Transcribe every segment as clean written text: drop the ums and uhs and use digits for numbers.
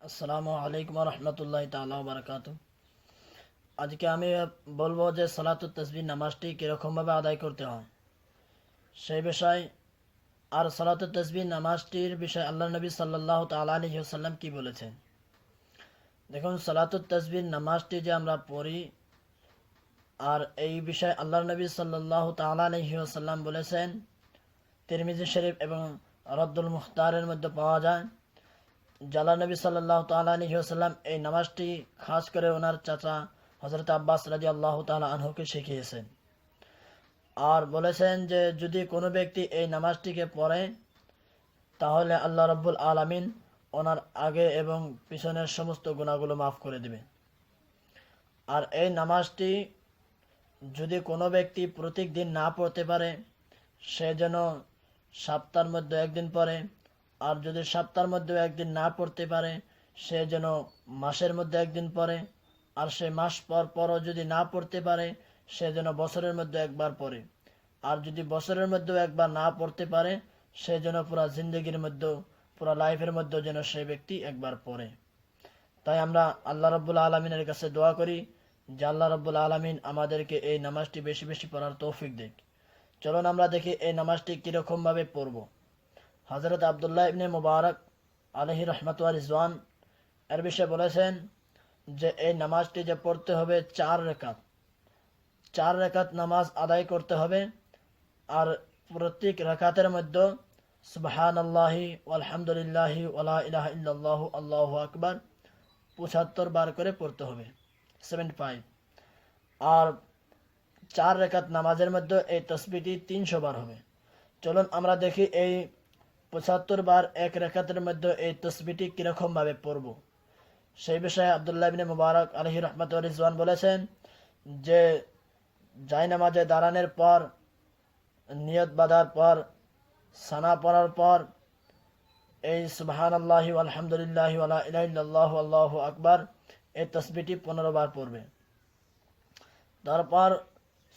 আসসালামুআলাইকুম warahmatullahi তাআলা বারাকাতুহু। আজকে আমি বলবো যে সালাতুত তাসবিহ নামাজটি কিরকম ভাবে আদায় করতে হয় সেই বিষয়। আর সালাতুত তাসবিহ নামাজটির বিষয় আল্লাহ নবী সাল্লাল্লাহু তাআলা আলাইহি ওয়াসাল্লাম কি বলেছেন। দেখুন, সালাতুত তাসবিহ নামাজটি যে আমরা পড়ি, আর এই বিষয়ে আল্লাহ নবী সাল্লাল্লাহু তাআলা আলাইহি ওয়াসাল্লাম বলেছেন, তিরমিজি শরীফ এবং রদ্দুল মুখতারের মধ্যে পাওয়া যায়। আল্লাহ নবী সাল্লাল্লাহু তাআলা আলাইহি ওয়াসাল্লাম এই নামাজটি খাস করে ওনার চাচা হযরত আব্বাস রাদিয়াল্লাহু তাআলা আনহুকে শিখিয়েছেন, আর বলেছেন যে যদি কোনো ব্যক্তি এই নামাজটিকে পড়ে তাহলে আল্লাহ রাব্বুল আলামিন ওনার আগে এবং পিছনের সমস্ত গুনাহগুলো মাফ করে দিবে। আর এই নামাজটি যদি কোনো ব্যক্তি প্রত্যেক দিন না পড়তে পারে, সে যেন সপ্তাহের মধ্যে একদিন পড়ে, আর যদি সপ্তাহের মধ্যে একদিন না পড়তে পারে সে যেন মাসের মধ্যে একদিন পড়ে, আর সে মাস পর পরও যদি না পড়তে পারে সে যেন বছরের মধ্যে একবার পড়ে, আর যদি বছরের মধ্যেও একবার না পড়তে পারে সে যেন পুরা জিন্দগির মধ্যেও পুরা লাইফের মধ্যেও যেন সে ব্যক্তি একবার পড়ে। তাই আমরা আল্লাহ রাব্বুল আলামিনের কাছে দোয়া করি যে আল্লাহ রাব্বুল আলামিন আমাদেরকে এই নামাজটি বেশি বেশি পড়ার তৌফিক দেখ। চলুন আমরা দেখি এই নামাজটি কিরকম ভাবে পড়ব। হযরত আব্দুল্লাহ ইবনে মুবারক আলাইহি রাহমাতুল্লাহ রিজওয়ান এর বিষয়ে বলেছেন যে এই নামাজটি যে পড়তে হবে 4 রাকাত নামাজ আদায় করতে হবে, আর প্রত্যেক রাকাতের মধ্যে সুবহানাল্লাহি ওয়ালহামদুলিল্লাহি ওয়ালা ইলাহা ইল্লাল্লাহু আল্লাহু আকবার 75 বার করে পড়তে হবে, 75। আর 4 রাকাত নামাজের মধ্যে এই তাসবিহটি 300 বার হবে। চলুন আমরা দেখি এই 75 বার এক রাকাতের মধ্যে এই তাসবিহটি কিরকম ভাবে পড়ব সেই বিষয়ে। আব্দুল্লাহ ইবনে মুবারক আলাইহি রাহমাতুল্লাহ রিজওয়ান বলেছেন যে জায়নামাজে দাঁড়ানোর পর, নিয়ত বাঁধার পর, সানা পড়ার পর এই সুবহানাল্লাহি ওয়ালহামদুলিল্লাহি ওয়ালা ইলাহা ইল্লাল্লাহু আল্লাহু আকবার এই তাসবিহটি 15 বার পড়বে। তারপর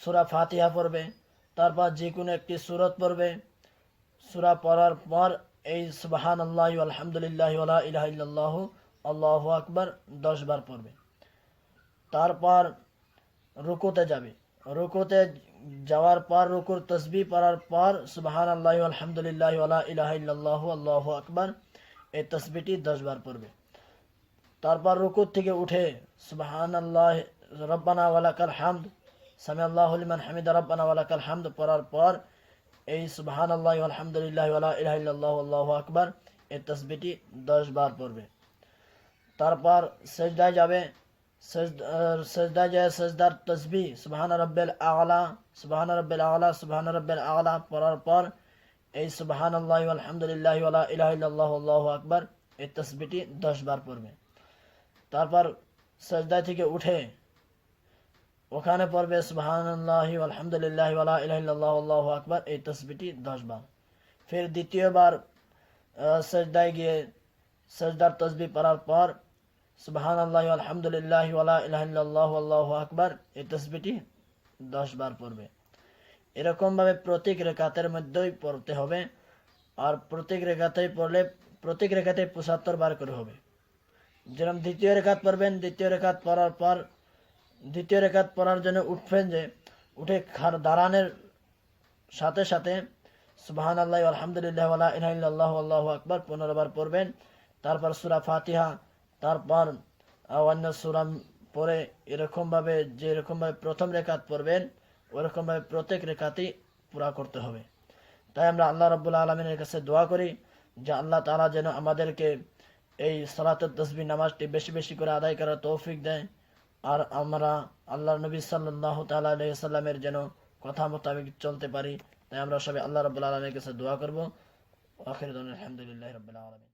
সূরা ফাতিহা পড়বে, তারপর যে কোনো একটি সূরা পড়বে। সূরা পড়ার পর এই সুবহানাল্লাহি ওয়ালহামদুলিল্লাহি ওয়ালা ইলাহা ইল্লাল্লাহু আল্লাহু আকবার 10 বার পড়বে। তারপর রুকুতে যাবে, রুকুতে যাওয়ার পর রুকুর তাসবিহ পড়ার পর সুবহানাল্লাহি ওয়ালহামদুলিল্লাহি ওয়ালা ইলাহা ইল্লাল্লাহু আল্লাহু আকবার এই তাসবিহটি 10 বার পড়বে। তারপর রুকু থেকে উঠে সুবহানাল্লাহ রব্বানা ওয়ালাকাল হামদ সামিআল্লাহু লিমান হামিদা রব্বানা ওয়ালাকাল হামদ পড়ার পর এই সুবহানাল্লাহি ওয়ালহামদুলিল্লাহি ওয়ালা ইলাহা ইল্লাল্লাহু আল্লাহু আকবার এই তাসবিহটি 10 বার পড়বে। তারপর সিজদায় যাবে, সিজদায় যায় সিজদার তাসবিহ সুবহানা রাব্বিল আ'লা সুবহানা রাব্বিল আ'লা সুবহানা রাব্বিল আ'লা পড়ার পর এই সুবহানাল্লাহি ওয়ালহামদুলিল্লাহি ওয়ালা ইলাহা ইল্লাল্লাহু আল্লাহু আকবার এই তাসবিহটি 10 বার পড়বে। তারপর সিজদা থেকে উঠে ওখানে পড়বে সুবহানাল্লাহি ওয়ালহামদুলিল্লাহি ওয়ালা ইলাহা ইল্লাল্লাহু আল্লাহু আকবার এই তাসবিহটি 10 বার। ফির দ্বিতীয়বার সিজদায় গিয়ে সিজদার তাসবিহ পড়ার পর সুবহানাল্লাহি ওয়ালহামদুলিল্লাহি ওয়ালা ইলাহা ইল্লাল্লাহু আল্লাহু আকবার এই তাসবিহটি 10 বার পড়বে। এরকম ভাবে প্রত্যেক রাকাতের মধ্যেই পড়তে হবে, আর প্রত্যেক রাকাতেই পড়লে প্রত্যেক রাকাতে 75 বার করে হবে। যেরকম দ্বিতীয় রাকাত পড়বেন, দ্বিতীয় রাকাত পড়ার পর দ্বিতীয় রাকাত পড়ার জন্য উঠবেন, যে উঠে দাঁড়ানোর সাথে সাথে সুবহানাল্লাহি ওয়ালহামদুলিল্লাহি ওয়ালা ইলাহা ইল্লাল্লাহু আল্লাহু আকবার 15 বার পড়বেন। তারপর সূরা ফাতিহা, তারপর অন্য সূরা পড়ে এরকমভাবে যেরকমভাবে প্রথম রাকাত পড়বেন ওরকমভাবে প্রত্যেক রাকাতই পুরা করতে হবে। তাই আমরা আল্লাহ রাব্বুল আলামিনের কাছে দোয়া করি যে আল্লাহ তাআলা যেন আমাদেরকে এই সালাতুত তাসবিহ নামাজটি বেশি বেশি করে আদায় করার তৌফিক দেয়, আর আমরা আল্লাহর নবী সাল্লাল্লাহু তাআলা আলাইহি ওয়াসাল্লামের যেন কথা মোতাবেক চলতে পারি। তাই আমরা সবাই আল্লাহ রাব্বুল আলামিনের কাছে দোয়া করব। আখির দাওয়ানা আলহামদুলিল্লাহি রাব্বিল আলামিন।